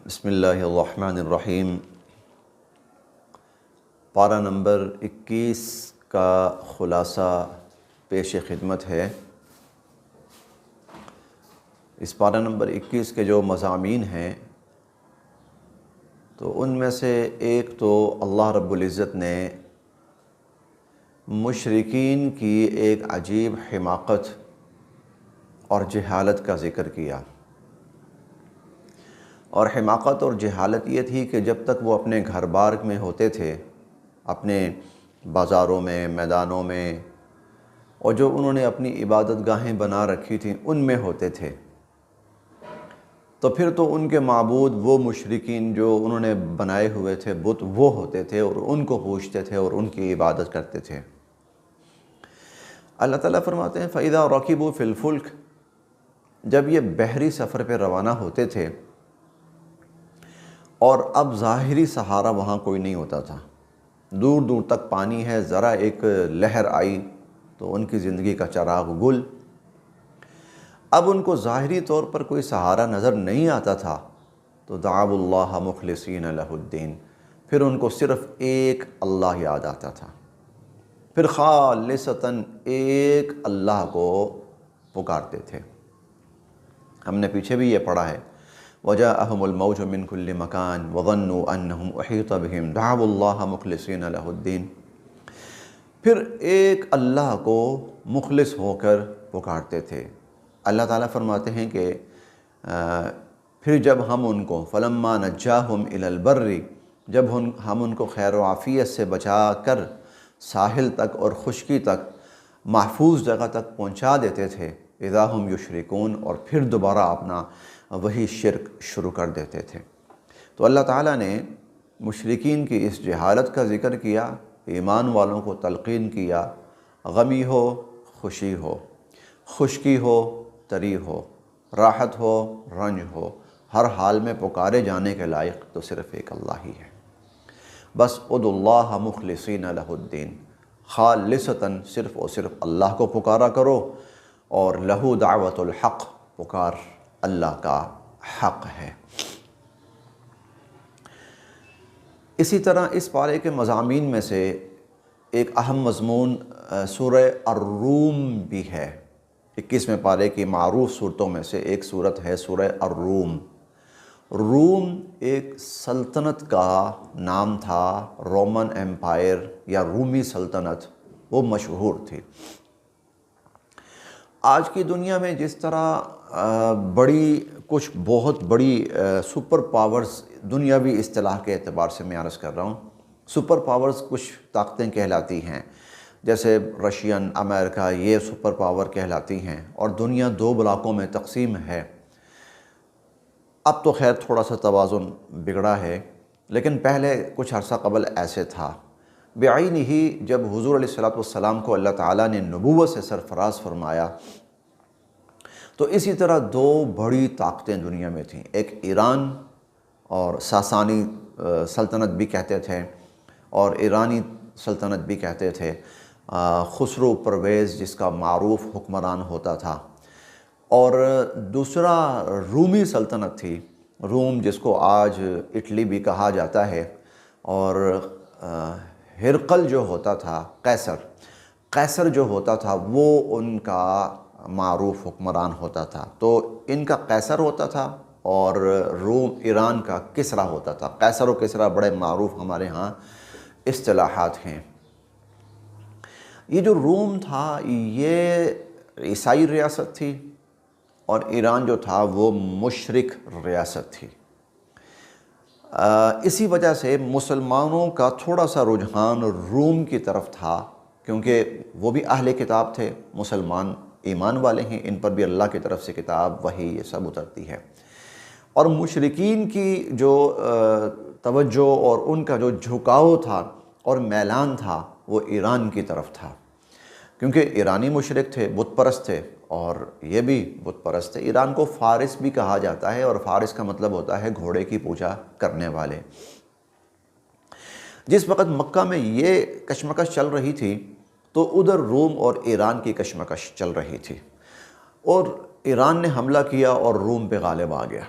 بسم اللہ الرحمن الرحیم۔ پارہ نمبر 21 کا خلاصہ پیش خدمت ہے۔ اس پارہ نمبر 21 کے جو مضامین ہیں تو ان میں سے ایک تو اللہ رب العزت نے مشرکین کی ایک عجیب حماقت اور جہالت کا ذکر کیا، اور حماقت اور جہالت یہ تھی کہ جب تک وہ اپنے گھر بار میں ہوتے تھے، اپنے بازاروں میں، میدانوں میں، اور جو انہوں نے اپنی عبادت گاہیں بنا رکھی تھیں ان میں ہوتے تھے، تو پھر تو ان کے معبود وہ مشرکین جو انہوں نے بنائے ہوئے تھے بت وہ ہوتے تھے، اور ان کو پوجتے تھے اور ان کی عبادت کرتے تھے۔ اللہ تعالیٰ فرماتے ہیں فَإِذَا رَكِبُوا فِي الْفُلْكِ، جب یہ بحری سفر پہ روانہ ہوتے تھے اور اب ظاہری سہارا وہاں کوئی نہیں ہوتا تھا، دور دور تک پانی ہے، ذرا ایک لہر آئی تو ان کی زندگی کا چراغ گل۔ اب ان کو ظاہری طور پر کوئی سہارا نظر نہیں آتا تھا تو دعوا اللہ مخلصین لہ الدین، پھر ان کو صرف ایک اللہ یاد آتا تھا، پھر خالصتاً ایک اللہ کو پکارتے تھے۔ ہم نے پیچھے بھی یہ پڑھا ہے وَجَاءَهُمُ الْمَوْجُ مِنْ كُلِّ مَكَانٍ وَظَنُّوا أَنَّهُمْ أُحِيطَ بِهِمْ دَعَوُا اللَّهَ مُخْلِصِينَ لَهُ الدِّينَ، پھر ایک اللہ کو مخلص ہو کر پکارتے تھے۔ اللہ تعالیٰ فرماتے ہیں کہ پھر جب ہم ان کو فَلَمَّا نَجَّاهُمْ إِلَى الْبَرِّ، جب ہم ان کو خیر و عافیت سے بچا کر ساحل تک اور خشکی تک، محفوظ جگہ تک پہنچا دیتے تھے، اذا ہم یشرکون، اور پھر دوبارہ اپنا وہی شرک شروع کر دیتے تھے۔ تو اللہ تعالیٰ نے مشرکین کی اس جہالت کا ذکر کیا، ایمان والوں کو تلقین کیا، غمی ہو خوشی ہو، خشکی ہو تری ہو، راحت ہو رنج ہو، ہر حال میں پکارے جانے کے لائق تو صرف ایک اللہ ہی ہے۔ بس ادعوا اللہ مخلصین لہ الدین، خالصتاً صرف اور صرف اللہ کو پکارا کرو، اور لہو دعوت الحق، پکار اللہ کا حق ہے۔ اسی طرح اس پارے کے مضامین میں سے ایک اہم مضمون سورہ الروم بھی ہے۔ 21ویں پارے کی معروف صورتوں میں سے ایک صورت ہے سورہ الروم۔ روم ایک سلطنت کا نام تھا، رومن ایمپائر یا رومی سلطنت، وہ مشہور تھی۔ آج کی دنیا میں جس طرح کچھ بہت بڑی سپر پاورز، دنیاوی اصطلاح کے اعتبار سے میں عرض کر رہا ہوں، سپر پاورز کچھ طاقتیں کہلاتی ہیں، جیسے رشین، امریکہ، یہ سپر پاور کہلاتی ہیں، اور دنیا 2 بلاکوں میں تقسیم ہے۔ اب تو خیر تھوڑا سا توازن بگڑا ہے، لیکن پہلے کچھ عرصہ قبل ایسے تھا۔ بعین ہی جب حضور علیہ السلام کو اللہ تعالیٰ نے نبوت سے سرفراز فرمایا تو اسی طرح 2 بڑی طاقتیں دنیا میں تھیں، ایک ایران، اور ساسانی سلطنت بھی کہتے تھے اور ایرانی سلطنت بھی کہتے تھے۔ خسرو پرویز جس کا معروف حکمران ہوتا تھا، اور دوسرا رومی سلطنت تھی، روم جس کو آج اٹلی بھی کہا جاتا ہے، اور ہرقل جو ہوتا تھا، قیصر جو ہوتا تھا، وہ ان کا معروف حکمران ہوتا تھا۔ تو ان کا قیصر ہوتا تھا اور ایران کا کسریٰ ہوتا تھا۔ قیصر و کسریٰ بڑے معروف ہمارے ہاں اصطلاحات ہیں۔ یہ جو روم تھا یہ عیسائی ریاست تھی، اور ایران جو تھا وہ مشرک ریاست تھی۔ اسی وجہ سے مسلمانوں کا تھوڑا سا رجحان روم کی طرف تھا، کیونکہ وہ بھی اہل کتاب تھے، مسلمان ایمان والے ہیں، ان پر بھی اللہ کی طرف سے کتاب، وحی، یہ سب اترتی ہے۔ اور مشرکین کی جو توجہ اور ان کا جو جھکاؤ تھا اور میلان تھا وہ ایران کی طرف تھا، کیونکہ ایرانی مشرک تھے، بت پرست تھے، اور یہ بھی بت پرست تھے۔ ایران کو فارس بھی کہا جاتا ہے، اور فارس کا مطلب ہوتا ہے گھوڑے کی پوجا کرنے والے۔ جس وقت مکہ میں یہ کشمکش چل رہی تھی تو ادھر روم اور ایران کی کشمکش چل رہی تھی، اور ایران نے حملہ کیا اور روم پہ غالب آ گیا،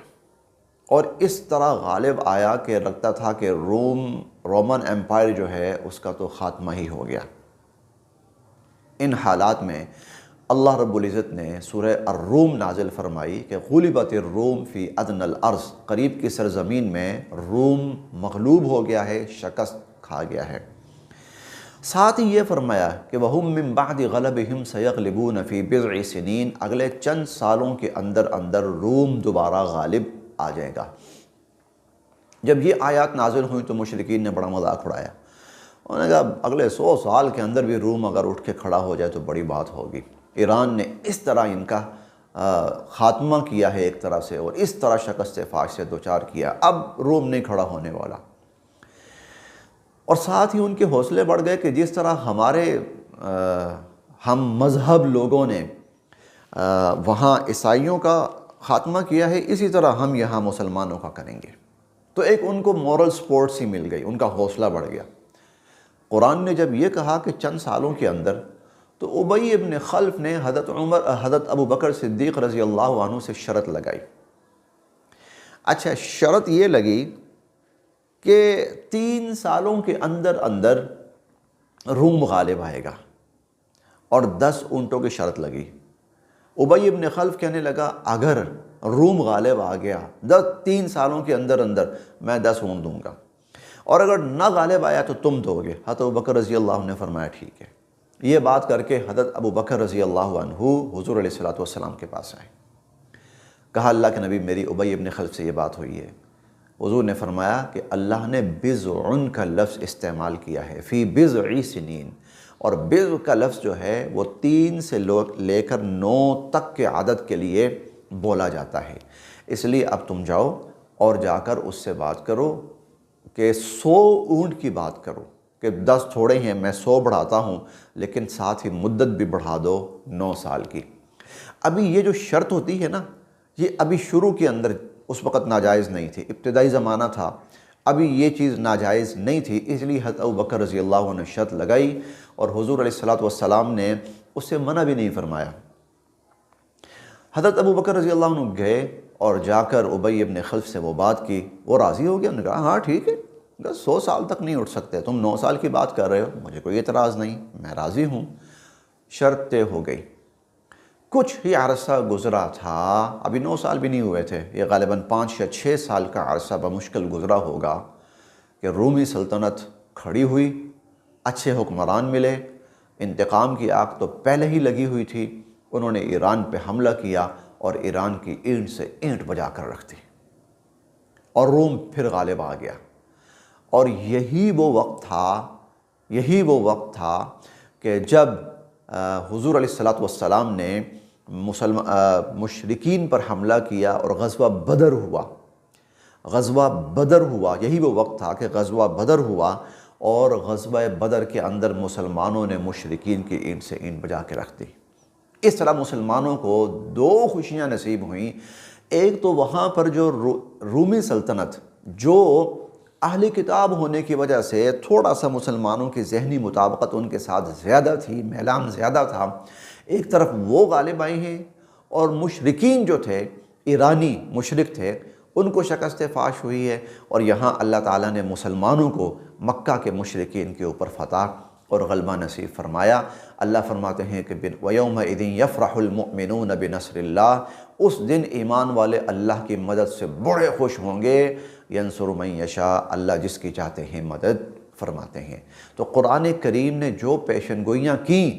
اور اس طرح غالب آیا کہ لگتا تھا کہ رومن ایمپائر جو ہے اس کا تو خاتمہ ہی ہو گیا۔ ان حالات میں اللہ رب العزت نے سورہ الروم نازل فرمائی کہ غلبت الروم فی ادنی الارض، قریب کی سرزمین میں روم مغلوب ہو گیا ہے، شکست کھا گیا ہے۔ ساتھ ہی یہ فرمایا کہ وَهُم مِّن بَعْدِ غَلَبِهِمْ سَيَغْلِبُونَ فِي بِضْعِ سِنِينَ، اگلے چند سالوں کے اندر روم دوبارہ غالب آ جائے گا۔ جب یہ آیات نازل ہوئیں تو مشرکین نے بڑا مذاق اڑایا، انہوں نے کہا اگلے 100 سال کے اندر بھی روم اگر اٹھ کے کھڑا ہو جائے تو بڑی بات ہوگی۔ ایران نے اس طرح ان کا خاتمہ کیا ہے ایک طرح سے، اور اس طرح شکست فاش سے دوچار کیا، اب روم نہیں کھڑا ہونے والا۔ اور ساتھ ہی ان کے حوصلے بڑھ گئے کہ جس طرح ہمارے ہم مذہب لوگوں نے وہاں عیسائیوں کا خاتمہ کیا ہے، اسی طرح ہم یہاں مسلمانوں کا کریں گے۔ تو ایک ان کو مورل سپورٹ سی مل گئی، ان کا حوصلہ بڑھ گیا۔ قرآن نے جب یہ کہا کہ چند سالوں کے اندر، تو ابی ابن خلف نے حضرت ابو بکر صدیق رضی اللہ عنہ سے شرط لگائی۔ اچھا، شرط یہ لگی کہ 3 سالوں کے اندر روم غالب آئے گا، اور 10 اونٹوں کی شرط لگی۔ ابی ابن خلف کہنے لگا اگر روم غالب آ گیا 3 سالوں کے اندر میں 10 اونٹ دوں گا، اور اگر نہ غالب آیا تو تم دو گے۔ حضرت ابو بکر رضی اللہ عنہ نے فرمایا ٹھیک ہے۔ یہ بات کر کے حضرت ابو بکر رضی اللہ عنہ حضور علیہ السلام کے پاس آئے، کہا اللہ کے نبی میری ابی ابن خلف سے یہ بات ہوئی ہے۔ حضور نے فرمایا کہ اللہ نے بضع کا لفظ استعمال کیا ہے، فی بضع سنین، اور بضع کا لفظ جو ہے وہ 3 سے لے کر 9 تک کے عدد کے لیے بولا جاتا ہے۔ اس لیے اب تم جاؤ اور جا کر اس سے بات کرو کہ 100 اونٹ کی بات کرو، کہ 10 تھوڑے ہیں، میں 100 بڑھاتا ہوں، لیکن ساتھ ہی مدت بھی بڑھا دو 9 سال کی۔ ابھی یہ جو شرط ہوتی ہے نا، یہ ابھی شروع کے اندر اس وقت ناجائز نہیں تھی، ابتدائی زمانہ تھا، ابھی یہ چیز ناجائز نہیں تھی، اس لیے حضرت ابو بکر رضی اللہ عنہ نے شرط لگائی، اور حضور علیہ السلام نے اس سے منع بھی نہیں فرمایا۔ حضرت ابو بکر رضی اللہ عنہ گئے اور جا کر ابی ابن خلف سے وہ بات کی، وہ راضی ہو گیا، انہوں نے کہا ہاں ٹھیک ہے، 100 سال تک نہیں اٹھ سکتے، تم 9 سال کی بات کر رہے ہو، مجھے کوئی اعتراض نہیں، میں راضی ہوں۔ شرط طے ہو گئی۔ کچھ ہی عرصہ گزرا تھا، ابھی 9 سال بھی نہیں ہوئے تھے، یہ غالباً 5 یا 6 سال کا عرصہ بمشکل گزرا ہوگا کہ رومی سلطنت کھڑی ہوئی، اچھے حکمران ملے، انتقام کی آگ تو پہلے ہی لگی ہوئی تھی، انہوں نے ایران پہ حملہ کیا اور ایران کی اینٹ سے اینٹ بجا کر رکھ دی، اور روم پھر غالب آ گیا۔ اور یہی وہ وقت تھا کہ جب حضور علیہ السلام نے مشرکین پر حملہ کیا اور غزوہ بدر ہوا، یہی وہ وقت تھا کہ غزوہ بدر ہوا، اور غزوہ بدر کے اندر مسلمانوں نے مشرکین کی اینٹ سے اینٹ بجا کے رکھ دی۔ اس طرح مسلمانوں کو 2 خوشیاں نصیب ہوئیں، ایک تو وہاں پر جو رومی سلطنت جو اہل کتاب ہونے کی وجہ سے تھوڑا سا مسلمانوں کی ذہنی مطابقت ان کے ساتھ زیادہ تھی، میلان زیادہ تھا، ایک طرف وہ غالب آئے ہیں، اور مشرکین جو تھے، ایرانی مشرک تھے، ان کو شکست فاش ہوئی ہے، اور یہاں اللہ تعالیٰ نے مسلمانوں کو مکہ کے مشرکین کے اوپر فتح اور غلبہ نصیب فرمایا۔ اللہ فرماتے ہیں کہ وَيَوْمَئِذٍ يَفْرَحُ الْمُؤْمِنُونَ بِنَصْرِ اللَّهِ، اس دن ایمان والے اللہ کی مدد سے بڑے خوش ہوں گے، يَنْصُرُ مَن يَشَاءُ، اللہ جس کی چاہتے ہیں مدد فرماتے ہیں۔ تو قرآن کریم نے جو پیشن گوئیاں کیں،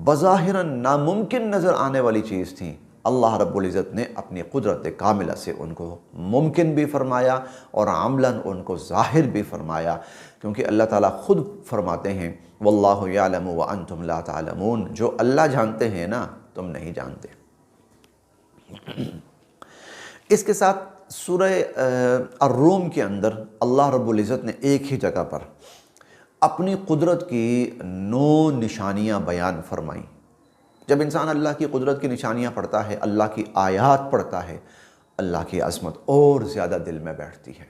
بظاہراً ناممکن نظر آنے والی چیز تھیں، اللہ رب العزت نے اپنی قدرت کاملہ سے ان کو ممکن بھی فرمایا اور عملاً ان کو ظاہر بھی فرمایا، کیونکہ اللہ تعالیٰ خود فرماتے ہیں واللہ یعلم وانتم لا تعلمون، جو اللہ جانتے ہیں نا تم نہیں جانتے۔ اس کے ساتھ سورہ الروم کے اندر اللہ رب العزت نے ایک ہی جگہ پر اپنی قدرت کی 9 نشانیاں بیان فرمائیں۔ جب انسان اللہ کی قدرت کی نشانیاں پڑھتا ہے، اللہ کی آیات پڑھتا ہے، اللہ کی عظمت اور زیادہ دل میں بیٹھتی ہے،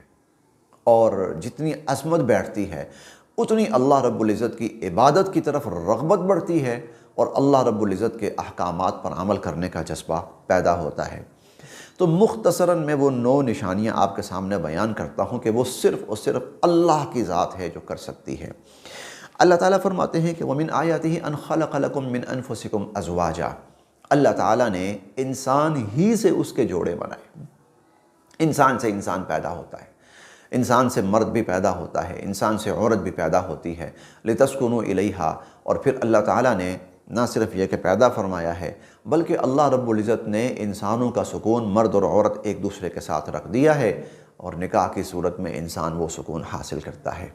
اور جتنی عظمت بیٹھتی ہے اتنی اللہ رب العزت کی عبادت کی طرف رغبت بڑھتی ہے، اور اللہ رب العزت کے احکامات پر عمل کرنے کا جذبہ پیدا ہوتا ہے۔ تو تو مختصراً میں وہ 9 نشانیاں آپ کے سامنے بیان کرتا ہوں کہ وہ صرف اور صرف اللہ کی ذات ہے جو کر سکتی ہے۔ اللہ تعالیٰ فرماتے ہیں کہ وَمِنْ آیَاتِهِ أَنْ خَلَقَ لَكُم مِّنْ أَنفُسِكُمْ أَزْوَاجًا، اللہ تعالیٰ نے انسان ہی سے اس کے جوڑے بنائے۔ انسان سے انسان پیدا ہوتا ہے، انسان سے مرد بھی پیدا ہوتا ہے، انسان سے عورت بھی پیدا ہوتی ہے، لِتَسْكُنُوا إِلَيْهَا، اور پھر اللہ تعالیٰ نے نہ صرف یہ کہ پیدا فرمایا ہے بلکہ اللہ رب العزت نے انسانوں کا سکون مرد اور عورت ایک دوسرے کے ساتھ رکھ دیا ہے، اور نکاح کی صورت میں انسان وہ سکون حاصل کرتا ہے۔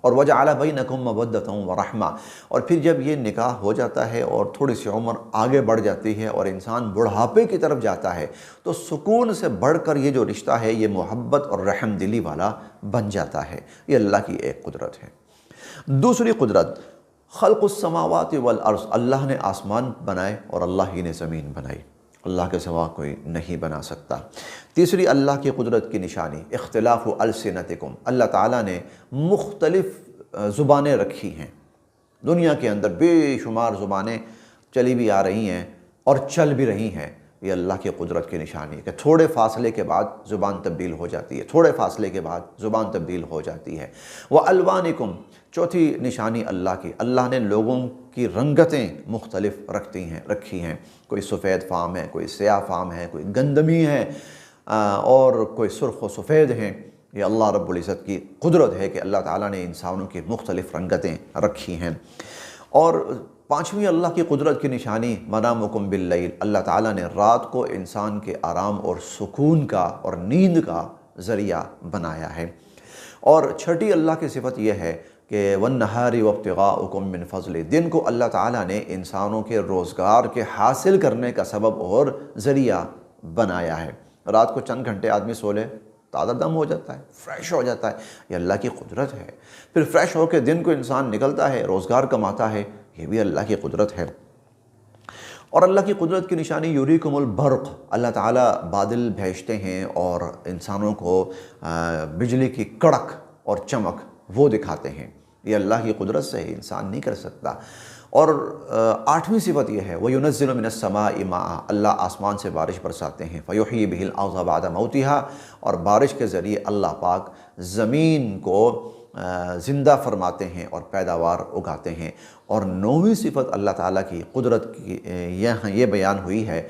اور وَجَعَلَ بَيْنَكُم مَّوَدَّةً وَرَحْمَةً، اور پھر جب یہ نکاح ہو جاتا ہے اور تھوڑی سی عمر آگے بڑھ جاتی ہے اور انسان بڑھاپے کی طرف جاتا ہے تو سکون سے بڑھ کر یہ جو رشتہ ہے یہ محبت اور رحم دلی والا بن جاتا ہے۔ یہ اللہ کی ایک قدرت ہے۔ دوسری قدرت خلق السماوات والارض، اللہ نے آسمان بنائے اور اللہ ہی نے زمین بنائی، اللہ کے سوا کوئی نہیں بنا سکتا۔ تیسری اللہ کی قدرت کی نشانی اختلاف السنتکم، اللہ تعالیٰ نے مختلف زبانیں رکھی ہیں، دنیا کے اندر بے شمار زبانیں چلی بھی آ رہی ہیں اور چل بھی رہی ہیں۔ یہ اللہ کی قدرت کی نشانی ہے کہ تھوڑے فاصلے کے بعد زبان تبدیل ہو جاتی ہے، تھوڑے فاصلے کے بعد زبان تبدیل ہو جاتی ہے۔ وَأَلْوَانِكُمْ، چوتھی نشانی اللہ کی، اللہ نے لوگوں کی رنگتیں مختلف رکھی ہیں، کوئی سفید فام ہے، کوئی سیاہ فام ہے، کوئی گندمی ہے، اور کوئی سرخ و سفید ہیں۔ یہ اللہ رب العزت کی قدرت ہے کہ اللہ تعالیٰ نے انسانوں کی مختلف رنگتیں رکھی ہیں۔ اور پانچویں اللہ کی قدرت کی نشانی منامکم باللیل، اللہ تعالیٰ نے رات کو انسان کے آرام اور سکون کا اور نیند کا ذریعہ بنایا ہے۔ اور چھٹی اللہ کی صفت یہ ہے کہ وَالنَّهَارِ وَابْتِغَاءُكُم مِّن فَضْلِهِ، دن کو اللہ تعالیٰ نے انسانوں کے روزگار کے حاصل کرنے کا سبب اور ذریعہ بنایا ہے۔ رات کو چند گھنٹے آدمی سو لے تازہ دم ہو جاتا ہے، فریش ہو جاتا ہے، یہ اللہ کی قدرت ہے۔ پھر فریش ہو کے دن کو انسان نکلتا ہے، روزگار کماتا ہے، یہ بھی اللہ کی قدرت ہے۔ اور اللہ کی قدرت کی نشانی یوریکم البرق، اللہ تعالیٰ بادل بھیجتے ہیں اور انسانوں کو بجلی کی کڑک اور چمک وہ دکھاتے ہیں، یہ اللہ کی قدرت سے ہے، انسان نہیں کر سکتا۔ اور آٹھویں صفت یہ ہے وَيُنَزِّلُ مِنَ السَّمَاءِ مَاءً، اللہ آسمان سے بارش برساتے ہیں، فَيُحْيِي بِهِ الْأَرْضَ بَعْدَ مَوْتِهَا، اور بارش کے ذریعے اللہ پاک زمین کو زندہ فرماتے ہیں اور پیداوار اگاتے ہیں۔ اور نویں صفت اللہ تعالیٰ کی قدرت کی یہ بیان ہوئی ہے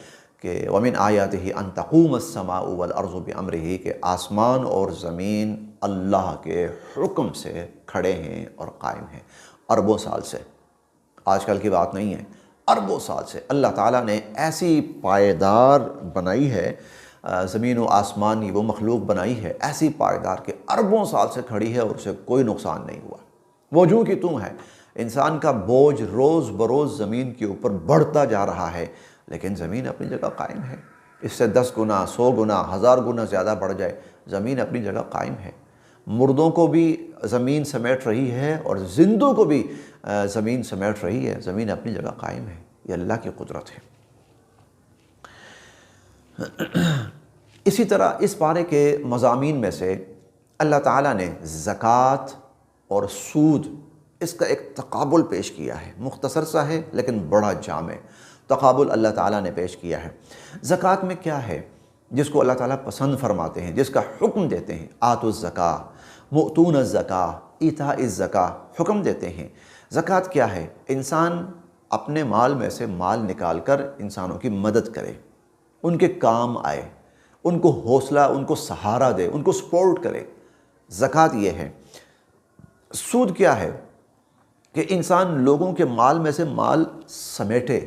کہ وَمِنْ آیَاتِهِ أَن تَقُومَ السَّمَاءُ وَالْأَرْضُ بِأَمْرِهِ، کہ آسمان اور زمین اللہ کے حکم سے کھڑے ہیں اور قائم ہیں۔ اربوں سال سے، آج کل کی بات نہیں ہے، اربوں سال سے اللہ تعالیٰ نے ایسی پائیدار بنائی ہے زمین و آسمان کی، وہ مخلوق بنائی ہے ایسی پائیدار کہ اربوں سال سے کھڑی ہے اور اسے کوئی نقصان نہیں ہوا۔ وہ جوں کی توں ہے، انسان کا بوجھ روز بروز زمین کے اوپر بڑھتا جا رہا ہے، لیکن زمین اپنی جگہ قائم ہے۔ اس سے 10 گنا 100 گنا 1000 گنا زیادہ بڑھ جائے، زمین اپنی جگہ قائم ہے۔ مردوں کو بھی زمین سمیٹ رہی ہے اور زندوں کو بھی زمین سمیٹ رہی ہے، زمین اپنی جگہ قائم ہے، یہ اللہ کی قدرت ہے۔ اسی طرح اس پارے کے مضامین میں سے اللہ تعالیٰ نے زکوٰۃ اور سود، اس کا ایک تقابل پیش کیا ہے، مختصر سا ہے لیکن بڑا جامع تقابل اللہ تعالیٰ نے پیش کیا ہے۔ زکوٰۃ میں کیا ہے جس کو اللہ تعالیٰ پسند فرماتے ہیں، جس کا حکم دیتے ہیں، آتوا الزکاۃ، مؤتون الزکاۃ، ایتاء الزکاۃ، حکم دیتے ہیں۔ زکوٰۃ کیا ہے؟ انسان اپنے مال میں سے مال نکال کر انسانوں کی مدد کرے، ان کے کام آئے، ان کو حوصلہ، ان کو سہارا دے، ان کو سپورٹ کرے، زکوٰۃ یہ ہے۔ سود کیا ہے؟ کہ انسان لوگوں کے مال میں سے مال سمیٹے،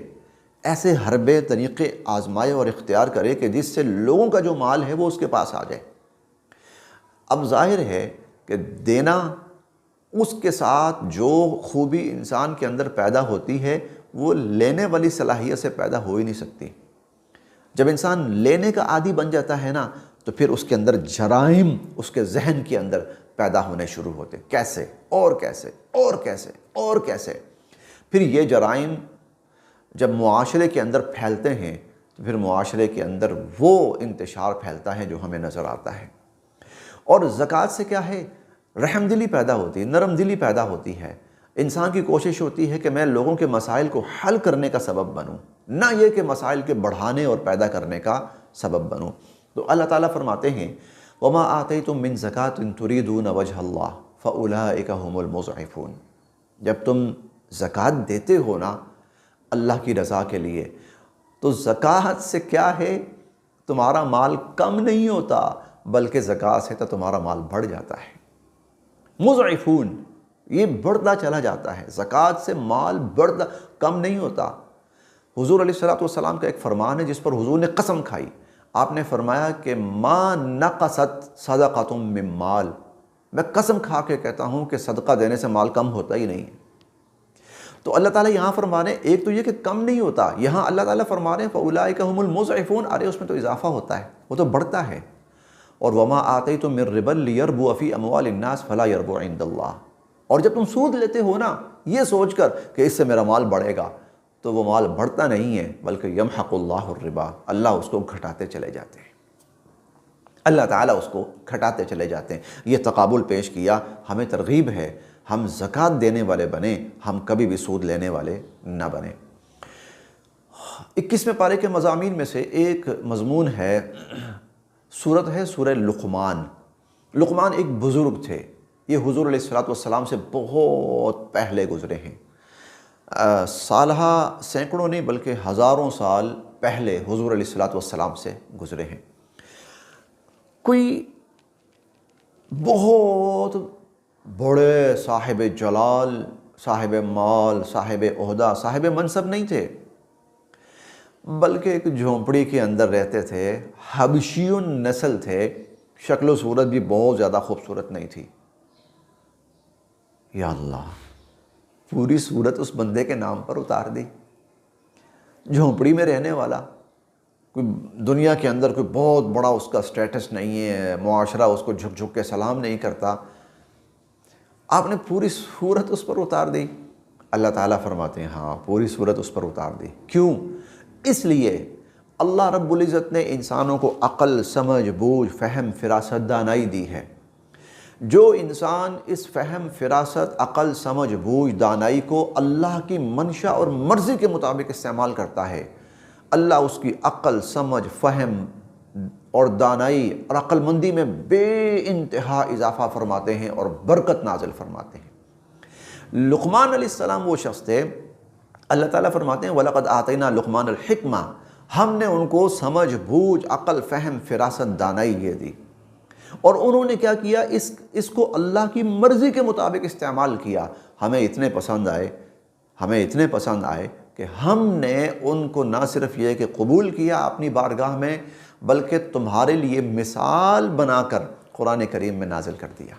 ایسے حربے طریقے آزمائے اور اختیار کرے کہ جس سے لوگوں کا جو مال ہے وہ اس کے پاس آ جائے۔ اب ظاہر ہے کہ دینا، اس کے ساتھ جو خوبی انسان کے اندر پیدا ہوتی ہے وہ لینے والی صلاحیت سے پیدا ہو ہی نہیں سکتی۔ جب انسان لینے کا عادی بن جاتا ہے نا تو پھر اس کے اندر جرائم اس کے ذہن کے اندر پیدا ہونے شروع ہوتے، کیسے اور کیسے اور کیسے اور کیسے۔ پھر یہ جرائم جب معاشرے کے اندر پھیلتے ہیں تو پھر معاشرے کے اندر وہ انتشار پھیلتا ہے جو ہمیں نظر آتا ہے۔ اور زکوٰۃ سے کیا ہے؟ رحم دلی پیدا ہوتی ہے، نرم دلی پیدا ہوتی ہے۔ انسان کی کوشش ہوتی ہے کہ میں لوگوں کے مسائل کو حل کرنے کا سبب بنوں، نہ یہ کہ مسائل کے بڑھانے اور پیدا کرنے کا سبب بنوں۔ تو اللہ تعالیٰ فرماتے ہیں وما آتیتم من زکاۃ تریدون وجہ اللہ فاولئک هم المضعفون، جب تم زکوٰۃ دیتے ہو نا اللہ کی رضا کے لیے، تو زکوٰۃ سے کیا ہے، تمہارا مال کم نہیں ہوتا بلکہ زکوٰۃ سے تو تمہارا مال بڑھ جاتا ہے۔ مضعفون، یہ بڑھتا چلا جاتا ہے، زکوٰۃ سے مال بڑھتا، کم نہیں ہوتا۔ حضور علیہ الصلوۃ والسلام کا ایک فرمان ہے جس پر حضور نے قسم کھائی، آپ نے فرمایا کہ ما نقصت صدقۃ من مال، میں قسم کھا کے کہتا ہوں کہ صدقہ دینے سے مال کم ہوتا ہی نہیں ہے۔ تو اللہ تعالیٰ یہاں فرما رہے ہیں ایک تو یہ کہ کم نہیں ہوتا، یہاں اللہ تعالیٰ فرما رہے ہیں فَأُولَٰئِكَ هُمُ الْمُضْعِفُونَ، ارے اس میں تو اضافہ ہوتا ہے، وہ تو بڑھتا ہے۔ اور وَمَا آتَيْتُم مِّن رِّبًا لِّيَرْبُوَ فِي أَمْوَالِ النَّاسِ فَلَا يَرْبُو عِندَ اللَّهِ، اور جب تم سود لیتے ہو نا یہ سوچ کر کہ اس سے میرا مال بڑھے گا، تو وہ مال بڑھتا نہیں ہے بلکہ یمحق اللہ الربا، اللہ اس کو گھٹاتے چلے جاتے ہیں، اللہ تعالیٰ اس کو گھٹاتے چلے جاتے ہیں۔ یہ تقابل پیش کیا، ہمیں ترغیب ہے ہم زکوٰۃ دینے والے بنیں، ہم کبھی بھی سود لینے والے نہ بنیں۔ 21ویں پارے کے مضامین میں سے ایک مضمون ہے، سورت ہے سورہ لقمان۔ لقمان ایک بزرگ تھے، یہ حضور علیہ الصلوۃ والسلام سے بہت پہلے گزرے ہیں، سالہ سینکڑوں نہیں بلکہ ہزاروں سال پہلے حضور علیہ الصلوۃ والسلام سے گزرے ہیں۔ کوئی بہت بڑے صاحب جلال، صاحب مال، صاحب عہدہ، صاحب منصب نہیں تھے، بلکہ ایک جھونپڑی کے اندر رہتے تھے، حبشیون نسل تھے، شکل و صورت بھی بہت زیادہ خوبصورت نہیں تھی۔ یا اللہ، پوری صورت اس بندے کے نام پر اتار دی، جھونپڑی میں رہنے والا، کوئی دنیا کے اندر کوئی بہت بڑا اس کا سٹیٹس نہیں ہے، معاشرہ اس کو جھک جھک کے سلام نہیں کرتا، آپ نے پوری صورت اس پر اتار دی۔ اللہ تعالیٰ فرماتے ہیں ہاں پوری صورت اس پر اتار دی، کیوں؟ اس لیے اللہ رب العزت نے انسانوں کو عقل، سمجھ، بوجھ، فہم، فراست، دانائی دی ہے۔ جو انسان اس فہم، فراست، عقل، سمجھ، بوجھ، دانائی کو اللہ کی منشا اور مرضی کے مطابق استعمال کرتا ہے، اللہ اس کی عقل، سمجھ، فہم اور دانائی اور عقل مندی میں بے انتہا اضافہ فرماتے ہیں اور برکت نازل فرماتے ہیں۔ لقمان علیہ السلام وہ شخص تھے، اللہ تعالیٰ فرماتے ہیں وَلَقَدْ آتَيْنَا لُقْمَانَ الْحِكْمَةَ، ہم نے ان کو سمجھ، بوجھ، عقل، فہم، فراست، دانائی یہ دی، اور انہوں نے کیا کیا، اس کو اللہ کی مرضی کے مطابق استعمال کیا۔ ہمیں اتنے پسند آئے کہ ہم نے ان کو نہ صرف یہ کہ قبول کیا اپنی بارگاہ میں، بلکہ تمہارے لیے مثال بنا کر قرآن کریم میں نازل کر دیا،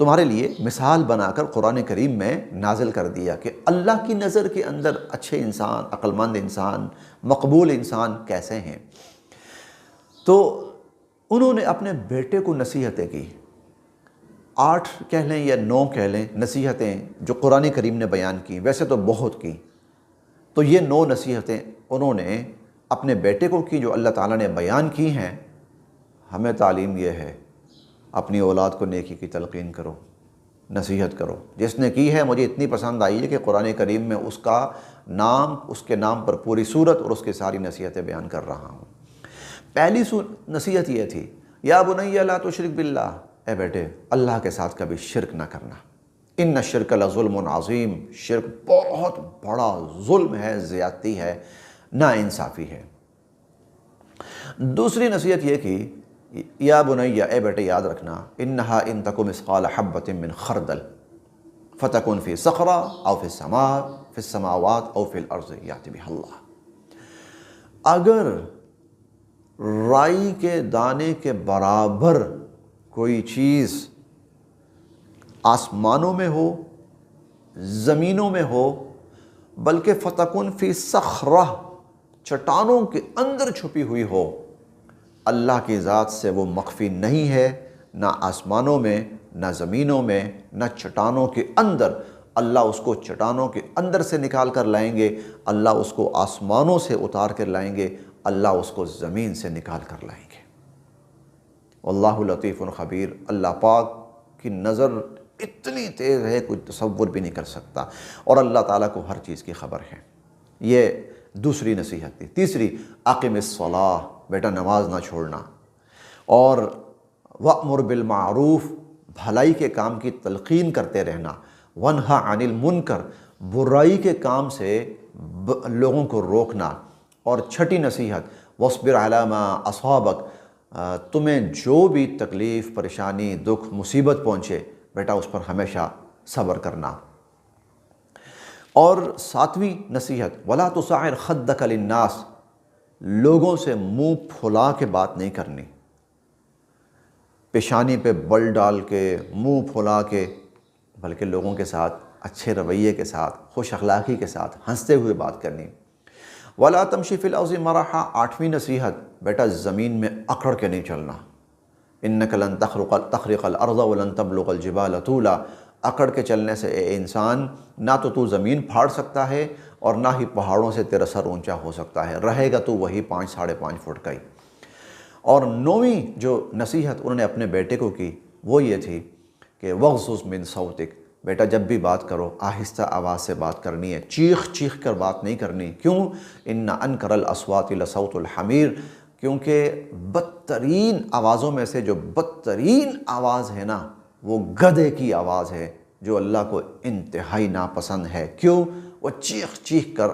تمہارے لیے مثال بنا کر قرآن کریم میں نازل کر دیا کہ اللہ کی نظر کے اندر اچھے انسان، عقل مند انسان، مقبول انسان کیسے ہیں۔ تو انہوں نے اپنے بیٹے کو نصیحتیں کی، 8 کہہ لیں یا 9 کہہ لیں نصیحتیں جو قرآن کریم نے بیان کی، ویسے تو بہت کی، تو یہ 9 نصیحتیں انہوں نے اپنے بیٹے کو کی جو اللہ تعالیٰ نے بیان کی ہیں۔ ہمیں تعلیم یہ ہے اپنی اولاد کو نیکی کی تلقین کرو، نصیحت کرو۔ جس نے کی ہے مجھے اتنی پسند آئی ہے کہ قرآن کریم میں اس کا نام، اس کے نام پر پوری صورت اور اس کی ساری نصیحتیں بیان کر رہا ہوں۔ پہلی نصیحت یہ تھی یا بنی لا تشرک باللہ، اے بیٹے اللہ کے ساتھ کبھی شرک نہ کرنا، ان الشرک لظلم عظیم، شرک بہت بڑا ظلم ہے، زیادتی ہے، نا انصافی ہے۔ دوسری نصیحت یہ کی یا بنیا، اے بیٹے یاد رکھنا، انہا ان تک مثقال حبۃ من خردل فتکن فی صخرہ او فی السماوات او فی الارض یأتی بہا اللہ، اگر رائی کے دانے کے برابر کوئی چیز آسمانوں میں ہو، زمینوں میں ہو، بلکہ فتکن فی صخرہ، چٹانوں کے اندر چھپی ہوئی ہو، اللہ کی ذات سے وہ مخفی نہیں ہے، نہ آسمانوں میں، نہ زمینوں میں، نہ چٹانوں کے اندر۔ اللہ اس کو چٹانوں کے اندر سے نکال کر لائیں گے، اللہ اس کو آسمانوں سے اتار کر لائیں گے، اللہ اس کو زمین سے نکال کر لائیں گے۔ واللہ لطیف خبیر، اللہ پاک کی نظر اتنی تیز ہے کوئی تصور بھی نہیں کر سکتا، اور اللہ تعالیٰ کو ہر چیز کی خبر ہے۔ یہ دوسری نصیحت تھی۔ تیسری اقم الصلاۃ بیٹا نماز نہ چھوڑنا، اور وَأْمُرْ بِالْمَعْرُوفِ بھلائی کے کام کی تلقین کرتے رہنا، وَانْهَ عَنِ الْمُنْكَرِ برائی کے کام سے لوگوں کو روکنا، اور چھٹی نصیحت وَاصْبِرْ عَلَىٰ مَا أَصَابَكَ تمہیں جو بھی تکلیف، پریشانی، دکھ، مصیبت پہنچے بیٹا اس پر ہمیشہ صبر کرنا۔ اور 7ویں نصیحت وَلَا تُصَعِّرْ خَدَّكَ لِلنَّاسِ لوگوں سے منہ پھلا کے بات نہیں کرنی، پیشانی پہ بل ڈال کے، منہ پھلا کے، بلکہ لوگوں کے ساتھ اچھے رویے کے ساتھ، خوش اخلاقی کے ساتھ ہنستے ہوئے بات کرنی۔ وَلَا تَمْشِ فِي الْأَرْضِ مَرَحًا 8ویں نصیحت بیٹا زمین میں اکڑ کے نہیں چلنا، إِنَّكَ لَن تَخْرِقَ الْأَرْضَ وَلَن تَبْلُغَ الْجِبَالَ طُولًا اکڑ کے چلنے سے اے انسان نہ تو زمین پھاڑ سکتا ہے اور نہ ہی پہاڑوں سے تیرا سر اونچا ہو سکتا ہے، رہے گا تو وہی 5-5.5 فٹ کا ہی۔ اور 9ویں جو نصیحت انہوں نے اپنے بیٹے کو کی وہ یہ تھی کہ وَغْضُضْ مِن صَوْتِكَ بیٹا جب بھی بات کرو آہستہ آواز سے بات کرنی ہے، چیخ چیخ کر بات نہیں کرنی۔ کیوں؟ إِنَّ أَنْكَرَ الْأَصْوَاتِ لَصَوْتُ الْحَمِيرِ کیونکہ بدترین آوازوں میں سے جو بدترین آواز ہے نا وہ گدھے کی آواز ہے، جو اللہ کو انتہائی ناپسند ہے۔ کیوں؟ وہ چیخ چیخ کر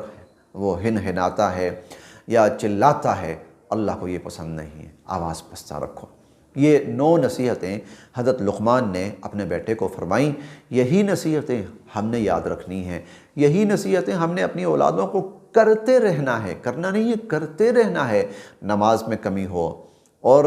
وہ ہنہناتا ہے یا چلاتا ہے، اللہ کو یہ پسند نہیں ہے، آواز پستہ رکھو۔ یہ 9 نصیحتیں حضرت لقمان نے اپنے بیٹے کو فرمائیں۔ یہی نصیحتیں ہم نے یاد رکھنی ہیں، یہی نصیحتیں ہم نے اپنی اولادوں کو کرتے رہنا ہے، کرنا نہیں ہے کرتے رہنا ہے۔ نماز میں کمی ہو اور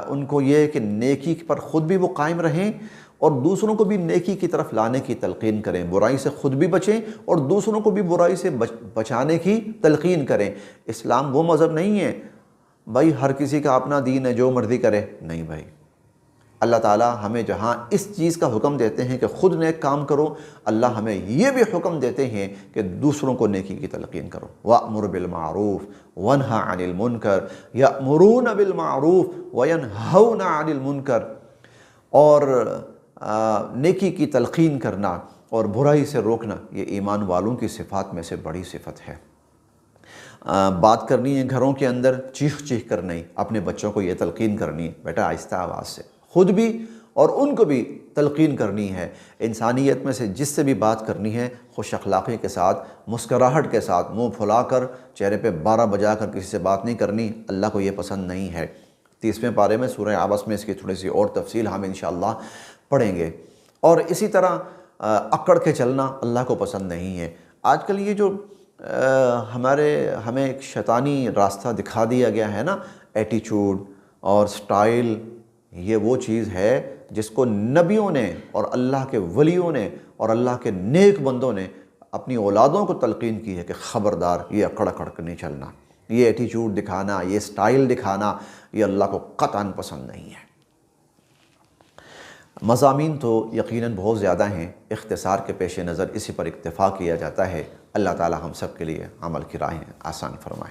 ان کو یہ کہ نیکی پر خود بھی وہ قائم رہیں اور دوسروں کو بھی نیکی کی طرف لانے کی تلقین کریں، برائی سے خود بھی بچیں اور دوسروں کو بھی برائی سے بچانے کی تلقین کریں۔ اسلام وہ مذہب نہیں ہے بھائی ہر کسی کا اپنا دین ہے جو مرضی کرے، نہیں بھائی۔ اللہ تعالیٰ ہمیں جہاں اس چیز کا حکم دیتے ہیں کہ خود نیک کام کرو، اللہ ہمیں یہ بھی حکم دیتے ہیں کہ دوسروں کو نیکی کی تلقین کرو۔ وَأْمُرْ بِالْمَعْرُوفِ وَانْهَ عَنِ الْمُنْكَرِ يَأْمُرُونَ بِالْمَعْرُوفِ وَيَنْهَوْنَ عَنِ الْمُنْكَرِ اور نیکی کی تلقین کرنا اور برائی سے روکنا یہ ایمان والوں کی صفات میں سے بڑی صفت ہے۔ بات کرنی ہے گھروں کے اندر چیخ چیخ کر نہیں، اپنے بچوں کو یہ تلقین کرنی ہے بیٹا آہستہ آواز سے، خود بھی اور ان کو بھی تلقین کرنی ہے۔ انسانیت میں سے جس سے بھی بات کرنی ہے خوش اخلاقی کے ساتھ، مسکراہٹ کے ساتھ، منہ پھلا کر، چہرے پہ 12 بجا کر کسی سے بات نہیں کرنی، اللہ کو یہ پسند نہیں ہے۔ 30ویں پارے میں سورہ عبس میں اس کی تھوڑی سی اور تفصیل ہم انشاءاللہ پڑھیں گے۔ اور اسی طرح اکڑ کے چلنا اللہ کو پسند نہیں ہے۔ آج کل یہ جو ہمیں ایک شیطانی راستہ دکھا دیا گیا ہے نا، ایٹیچیوڈ اور سٹائل، یہ وہ چیز ہے جس کو نبیوں نے اور اللہ کے ولیوں نے اور اللہ کے نیک بندوں نے اپنی اولادوں کو تلقین کی ہے کہ خبردار یہ اکڑ اکڑ کر نہیں چلنا، یہ ایٹیچیوڈ دکھانا، یہ سٹائل دکھانا یہ اللہ کو قطعاً پسند نہیں ہے۔ مضامین تو یقیناً بہت زیادہ ہیں، اختصار کے پیش نظر اسی پر اکتفا کیا جاتا ہے۔ اللہ تعالی ہم سب کے لیے عمل کی راہیں آسان فرمائے۔